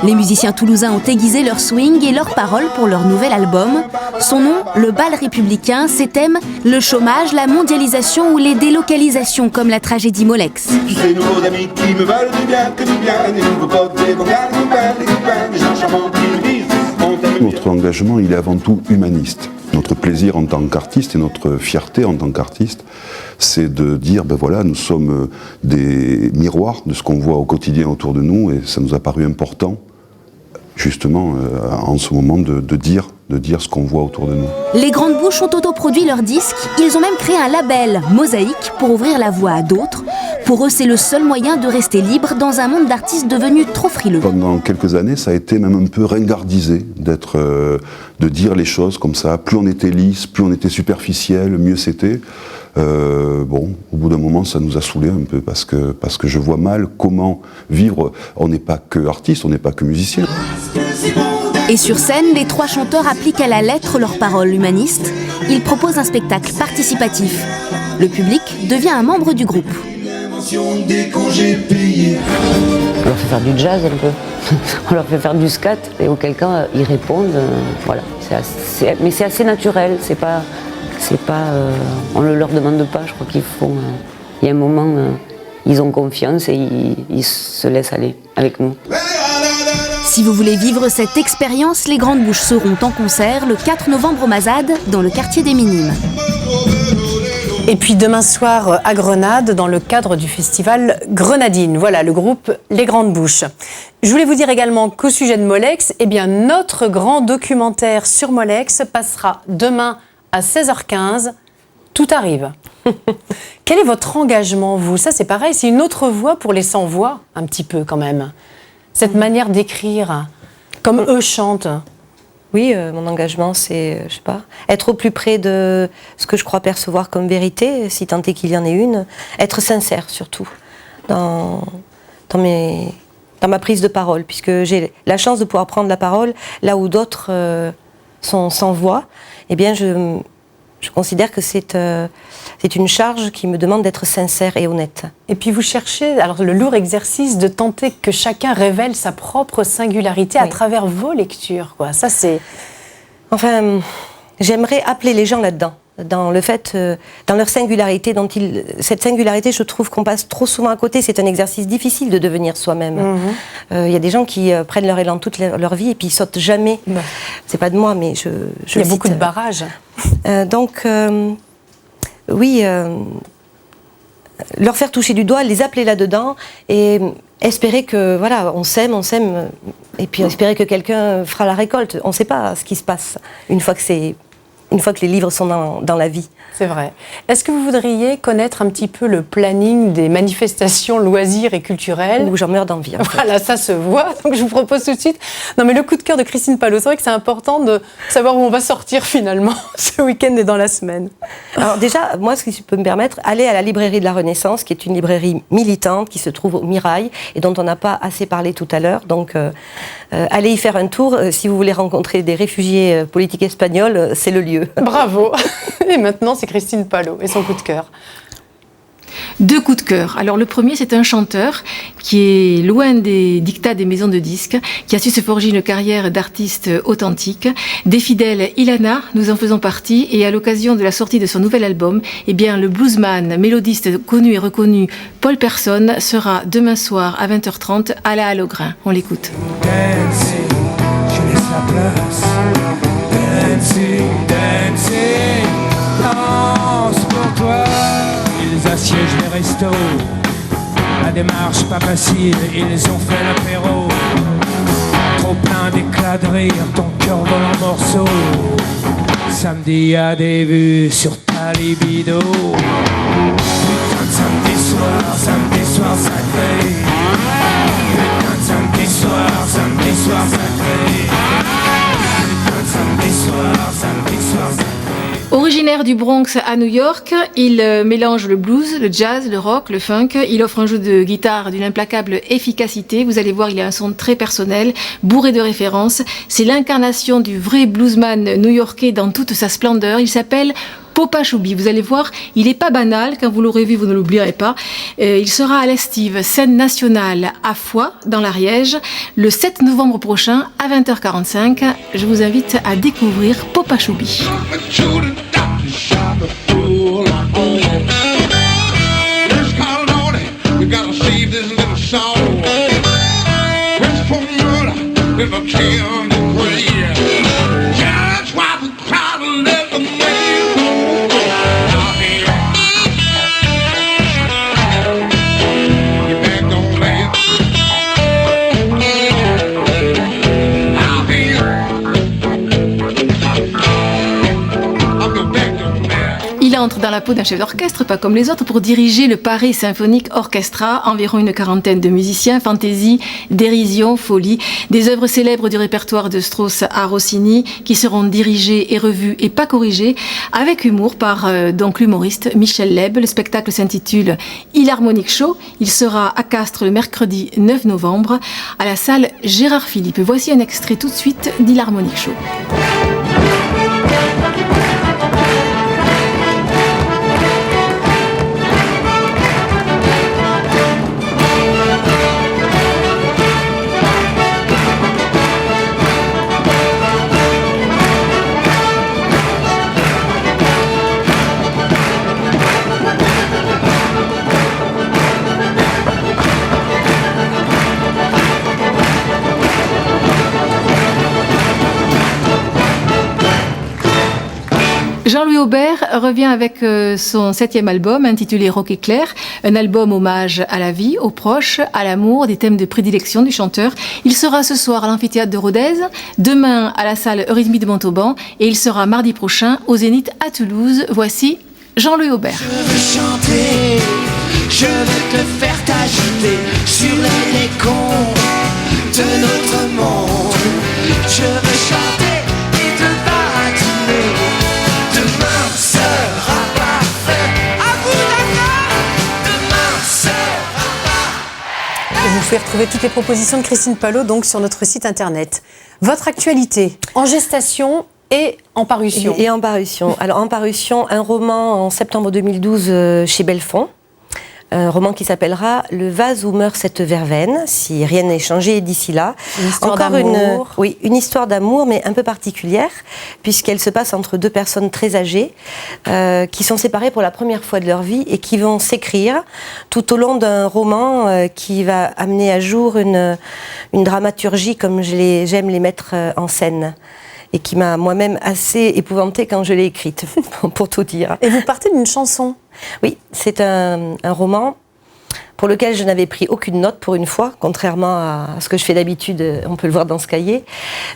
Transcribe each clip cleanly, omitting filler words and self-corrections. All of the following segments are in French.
Les musiciens toulousains ont aiguisé leur swing et leurs paroles pour leur nouvel album. Son nom, le bal républicain, ses thèmes, le chômage, la mondialisation ou les délocalisations comme la tragédie Molex. Tous ces nouveaux amis qui me veulent du bien, que du bien, des nouveaux potes, des vocales, des copains, des gens charmants qui me disent on t'aime bien. Notre engagement, il est avant tout humaniste. Notre plaisir en tant qu'artiste et notre fierté en tant qu'artiste, c'est de dire, ben voilà, nous sommes des miroirs de ce qu'on voit au quotidien autour de nous, et ça nous a paru important, justement, en ce moment, de dire ce qu'on voit autour de nous. Les Grandes Bouches ont autoproduit leurs disques, ils ont même créé un label, Mosaïque, pour ouvrir la voie à d'autres. Pour eux, c'est le seul moyen de rester libre dans un monde d'artistes devenus trop frileux. Pendant quelques années, ça a été même un peu ringardisé de dire les choses comme ça. Plus on était lisse, plus on était superficiel, mieux c'était. Bon, au bout d'un moment, ça nous a saoulés un peu parce que je vois mal comment vivre. On n'est pas que artiste, on n'est pas que musicien. Et sur scène, les trois chanteurs appliquent à la lettre leurs paroles humanistes. Ils proposent un spectacle participatif. Le public devient un membre du groupe. Des congés payés. On leur fait faire du jazz un peu, on leur fait faire du scat, et auquel cas ils répondent, voilà. Mais c'est assez naturel, c'est pas, on ne leur demande pas, je crois qu'ils font, il y a un moment, ils ont confiance et ils se laissent aller avec nous. Si vous voulez vivre cette expérience, les Grandes Bouches seront en concert le 4 novembre au Mazade, dans le quartier des Minimes. Et puis demain soir à Grenade, dans le cadre du festival Grenadine. Voilà, le groupe Les Grandes Bouches. Je voulais vous dire également qu'au sujet de Molex, eh bien, notre grand documentaire sur Molex passera demain à 16h15. Tout arrive. Quel est votre engagement, vous? Ça, c'est pareil, c'est une autre voix pour les sans-voix, un petit peu quand même. Cette manière d'écrire, comme eux chantent. Oui, mon engagement, c'est, je sais pas, être au plus près de ce que je crois percevoir comme vérité, si tant est qu'il y en ait une. Être sincère, surtout, dans ma prise de parole, puisque j'ai la chance de pouvoir prendre la parole là où d'autres sont sans voix. Eh bien, je considère que c'est une charge qui me demande d'être sincère et honnête. Et puis vous cherchez alors le lourd exercice de tenter que chacun révèle sa propre singularité à travers vos lectures, quoi. Ça c'est. Enfin, j'aimerais appeler les gens là-dedans, dans le fait, dans leur singularité, cette singularité, je trouve qu'on passe trop souvent à côté. C'est un exercice difficile de devenir soi-même. Il y a des gens qui prennent leur élan toute leur vie et puis ils sautent jamais. C'est pas de moi, mais je il y a beaucoup de barrages. Oui, leur faire toucher du doigt, les appeler là-dedans et espérer que, voilà, on s'aime, et puis espérer que quelqu'un fera la récolte. On ne sait pas ce qui se passe une fois que les livres sont dans la vie. C'est vrai. Est-ce que vous voudriez connaître un petit peu le planning des manifestations loisirs et culturelles? Ou j'en meurs d'envie. Voilà, ça se voit. Donc je vous propose tout de suite. Non, mais le coup de cœur de Christine Palot, c'est vrai que c'est important de savoir où on va sortir finalement ce week-end et dans la semaine. Alors déjà, moi, ce qui peut me permettre, aller à la librairie de la Renaissance, qui est une librairie militante qui se trouve au Mirail et dont on n'a pas assez parlé tout à l'heure. Donc, allez y faire un tour. Si vous voulez rencontrer des réfugiés politiques espagnols, c'est le lieu. Bravo. Et maintenant, c'est Christine Palot et son coup de cœur. Deux coups de cœur. Alors le premier, c'est un chanteur qui est loin des dictats des maisons de disques, qui a su se forger une carrière d'artiste authentique. Des fidèles, Ilana, nous en faisons partie, et à l'occasion de la sortie de son nouvel album, eh bien le bluesman, mélodiste connu et reconnu Paul Persson sera demain soir à 20h30 à la Halle au Grain. On l'écoute. Dancing, je laisse la place. Dancing, dancing, danse pour toi. Ils assiègent les restos, la démarche pas facile, ils ont fait l'apéro. Trop plein d'éclats de rire, ton cœur vole en morceaux. Samedi à des vues sur ta libido. Putain de samedi soir sacré. Putain de samedi soir sacré. Putain de samedi soir sacré. Originaire du Bronx à New York, il mélange le blues, le jazz, le rock, le funk. Il offre un jeu de guitare d'une implacable efficacité. Vous allez voir, il a un son très personnel, bourré de références. C'est l'incarnation du vrai bluesman new-yorkais dans toute sa splendeur. Il s'appelle Popa Choubi. Vous allez voir, il n'est pas banal. Quand vous l'aurez vu, vous ne l'oublierez pas. Il sera à l'Estive, scène nationale à Foix, dans l'Ariège, le 7 novembre prochain à 20h45. Je vous invite à découvrir Popa Choubi. Il entre dans la peau d'un chef d'orchestre, pas comme les autres, pour diriger le Paris Symphonic Orchestra, environ une quarantaine de musiciens, fantaisie, dérision, folie, des œuvres célèbres du répertoire de Strauss à Rossini, qui seront dirigées et revues et pas corrigées, avec humour par donc l'humoriste Michel Leb. Le spectacle s'intitule Ilharmonic Show. Il sera à Castres le mercredi 9 novembre, à la salle Gérard Philippe. Voici un extrait tout de suite d'Ilharmonic Show. Jean-Louis Aubert revient avec son 7e album intitulé Rock Éclair, un album hommage à la vie, aux proches, à l'amour, des thèmes de prédilection du chanteur. Il sera ce soir à l'amphithéâtre de Rodez, demain à la salle Eurythmie de Montauban et il sera mardi prochain au Zénith à Toulouse. Voici Jean-Louis Aubert. Je veux chanter, je veux te faire t'agiter sur les cons de notre monde. Je veux chanter et te fatiguer. Demain sera parfait. À vous d'accord? Demain sera parfait. Et vous pouvez retrouver toutes les propositions de Christine Palot donc sur notre site internet. Votre actualité en gestation et en parution. Et en parution. Alors en parution, un roman en septembre 2012 chez Belfond. Un roman qui s'appellera Le vase où meurt cette verveine, si rien n'est changé d'ici là. Une histoire d'amour. Une histoire d'amour, mais un peu particulière, puisqu'elle se passe entre deux personnes très âgées, qui sont séparées pour la première fois de leur vie et qui vont s'écrire tout au long d'un roman qui va amener à jour une dramaturgie comme j'aime les mettre en scène. Et qui m'a moi-même assez épouvantée quand je l'ai écrite, pour tout dire. Et vous partez d'une chanson. Oui, c'est un roman pour lequel je n'avais pris aucune note pour une fois, contrairement à ce que je fais d'habitude, on peut le voir dans ce cahier.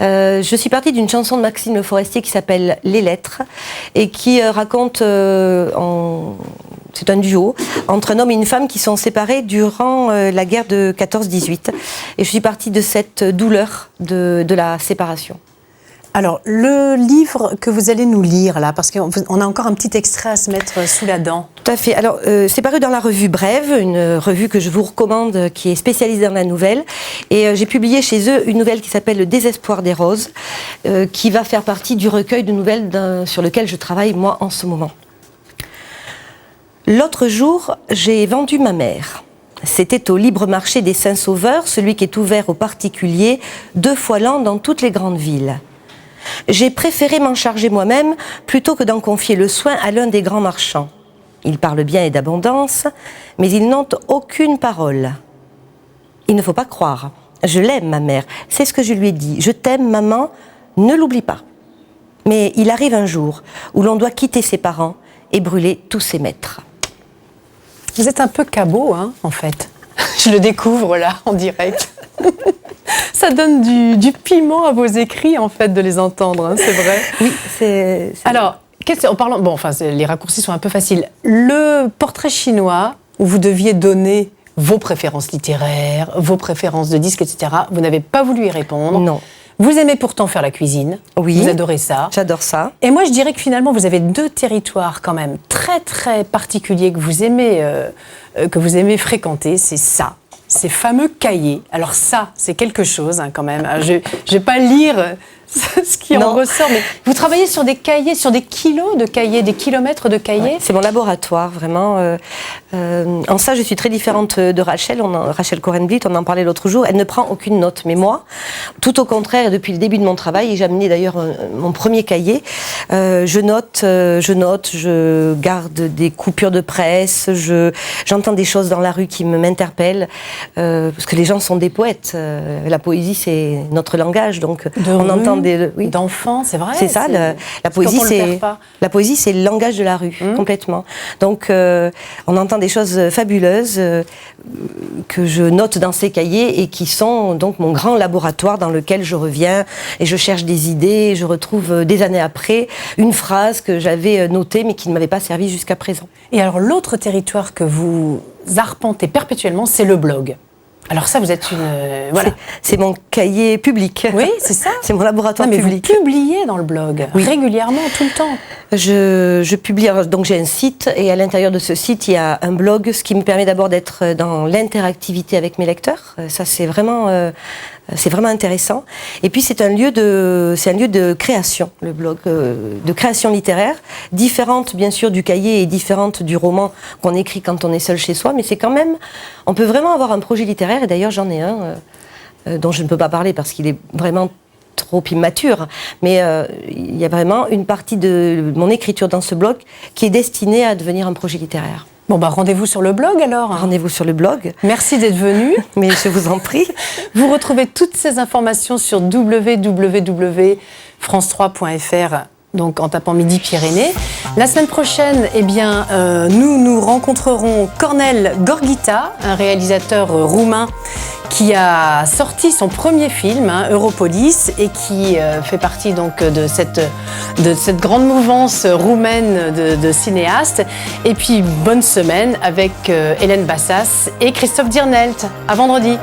Je suis partie d'une chanson de Maxime Le Forestier qui s'appelle Les Lettres et qui raconte, c'est un duo, entre un homme et une femme qui sont séparés durant la guerre de 14-18. Et je suis partie de cette douleur de la séparation. Alors, le livre que vous allez nous lire, là, parce qu'on a encore un petit extrait à se mettre sous la dent. Tout à fait. Alors, c'est paru dans la revue Brève, une revue que je vous recommande, qui est spécialisée dans la nouvelle. Et j'ai publié chez eux une nouvelle qui s'appelle Le désespoir des roses, qui va faire partie du recueil de nouvelles sur lequel je travaille, moi, en ce moment. L'autre jour, j'ai vendu ma mère. C'était au libre marché des Saints-Sauveurs, celui qui est ouvert aux particuliers 2 fois l'an dans toutes les grandes villes. J'ai préféré m'en charger moi-même plutôt que d'en confier le soin à l'un des grands marchands. Ils parlent bien et d'abondance, mais ils n'ont aucune parole. Il ne faut pas croire. Je l'aime, ma mère. C'est ce que je lui ai dit. Je t'aime, maman, ne l'oublie pas. Mais il arrive un jour où l'on doit quitter ses parents et brûler tous ses maîtres. Vous êtes un peu cabot, hein, en fait. Je le découvre, là, en direct. Ça donne du piment à vos écrits, en fait, de les entendre, hein, c'est vrai. Oui, c'est... Alors, en parlant... Bon, enfin, les raccourcis sont un peu faciles. Le portrait chinois, où vous deviez donner vos préférences littéraires, vos préférences de disques, etc., vous n'avez pas voulu y répondre. Non. Vous aimez pourtant faire la cuisine. Oui. Vous adorez ça. J'adore ça. Et moi, je dirais que finalement, vous avez 2 territoires quand même très, très particuliers que vous aimez fréquenter. C'est ça. Ces fameux cahiers. Alors ça, c'est quelque chose hein, quand même. Je ne vais pas lire ce qui en ressort. Mais vous travaillez sur des cahiers, sur des kilos de cahiers, des kilomètres de cahiers. Ouais, c'est mon laboratoire, vraiment. En ça, je suis très différente de Rachel. Rachel Corenblit, on en parlait l'autre jour. Elle ne prend aucune note. Mais moi, tout au contraire, et depuis le début de mon travail, et j'ai amené d'ailleurs mon premier cahier, je note, je garde des coupures de presse, j'entends des choses dans la rue qui m'interpellent, parce que les gens sont des poètes. La poésie, c'est notre langage, donc on entend d'enfants, c'est vrai. C'est ça, la poésie, c'est le langage de la rue, complètement. Donc, on entend des choses fabuleuses que je note dans ces cahiers et qui sont donc mon grand laboratoire dans lequel je reviens et je cherche des idées, et je retrouve des années après une phrase que j'avais notée mais qui ne m'avait pas servi jusqu'à présent. Et alors, l'autre territoire que vous arpentez perpétuellement, c'est le blog. Alors ça, vous êtes une... voilà. C'est mon cahier public. Oui, c'est ça. C'est mon laboratoire public. Vous publiez dans le blog, régulièrement, tout le temps. Je publie, donc j'ai un site, et à l'intérieur de ce site, il y a un blog, ce qui me permet d'abord d'être dans l'interactivité avec mes lecteurs. Ça, c'est vraiment intéressant. Et puis c'est un lieu de création, le blog, de création littéraire, différente bien sûr du cahier et différente du roman qu'on écrit quand on est seul chez soi, mais c'est quand même, on peut vraiment avoir un projet littéraire, et d'ailleurs j'en ai un dont je ne peux pas parler parce qu'il est vraiment trop immature, mais il y a vraiment une partie de mon écriture dans ce blog qui est destinée à devenir un projet littéraire. Bon, bah rendez-vous sur le blog alors. Rendez-vous sur le blog. Merci d'être venu. Mais je vous en prie. Vous retrouvez toutes ces informations sur www.france3.fr, donc en tapant Midi-Pyrénées. La semaine prochaine, nous rencontrerons Cornel Gorgita, un réalisateur roumain qui a sorti son premier film, Europolis, et qui fait partie donc de cette grande mouvance roumaine de cinéastes. Et puis, bonne semaine avec Hélène Bassas et Christophe Dirnelt. À vendredi.